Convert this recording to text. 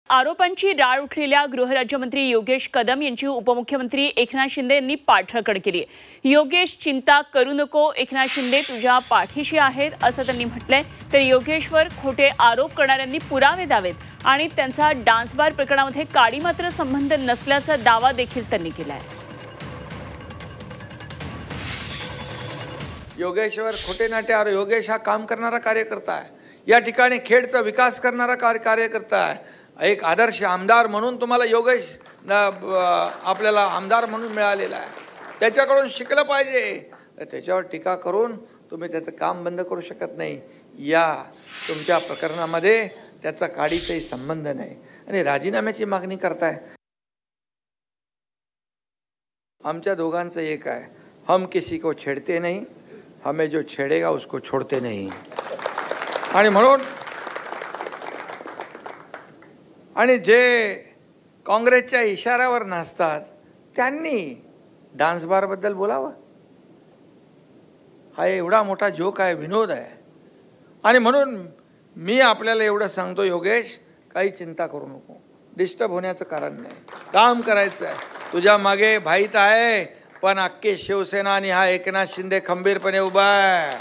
आरोपांची राळ उठलेल्या गृहराज्यमंत्री योगेश कदम यांची उपमुख्यमंत्री एकनाथ शिंदे यांनी पाठराखण केली। योगेश, चिंता करू नको, एकनाथ शिंदे तुझ्या पाठीशी आहेत असं त्यांनी म्हटलंय। तर योगेशवर खोटे आरोप करणाऱ्यांनी पुरावे द्यावेत आणि त्यांचा डान्स बार प्रकरणामध्ये काडी मात्र संबंध नसल्याचा दावा देखील त्यांनी केलाय। योगेशवर खोटे नाटे आरोप। योगेश हा काम करणारा कार्यकर्ता आहे, या ठिकाणी खेडचा विकास करणारा कार्यकर्ता आहे। एक आदर्श आमदार म्हणून तुम्हाला योगेश आपल्याला आमदार म्हणून मिळालेला आहे, त्याच्याकडून शिकलं पाहिजे। त्याच्यावर टीका करून तुम्ही त्याचं काम बंद करू शकत नाही। या तुमच्या प्रकरणामध्ये त्याचा काडीचाही संबंध नाही आणि राजीनाम्याची मागणी करताय। आमच्या दोघांचं एक आहे, हम किसी को छेड़ते नहीं, हमें जो छेड़ेगा उसको छोड़ते नहीं। आणि म्हणून आणि जे काँग्रेसच्या इशाऱ्यावर नाचतात त्यांनी डान्स बारबद्दल बोलावं। हा एवढा मोठा जोक आहे, विनोद आहे। आणि म्हणून मी आपल्याला एवढं सांगतो, योगेश काही चिंता करू नको, डिस्टर्ब होण्याचं कारण नाही, काम करायचं आहे। तुझ्या मागे भाईत आहे, पण अख्खी शिवसेना आणि हा एकनाथ शिंदे खंबीरपणे उभा आहे।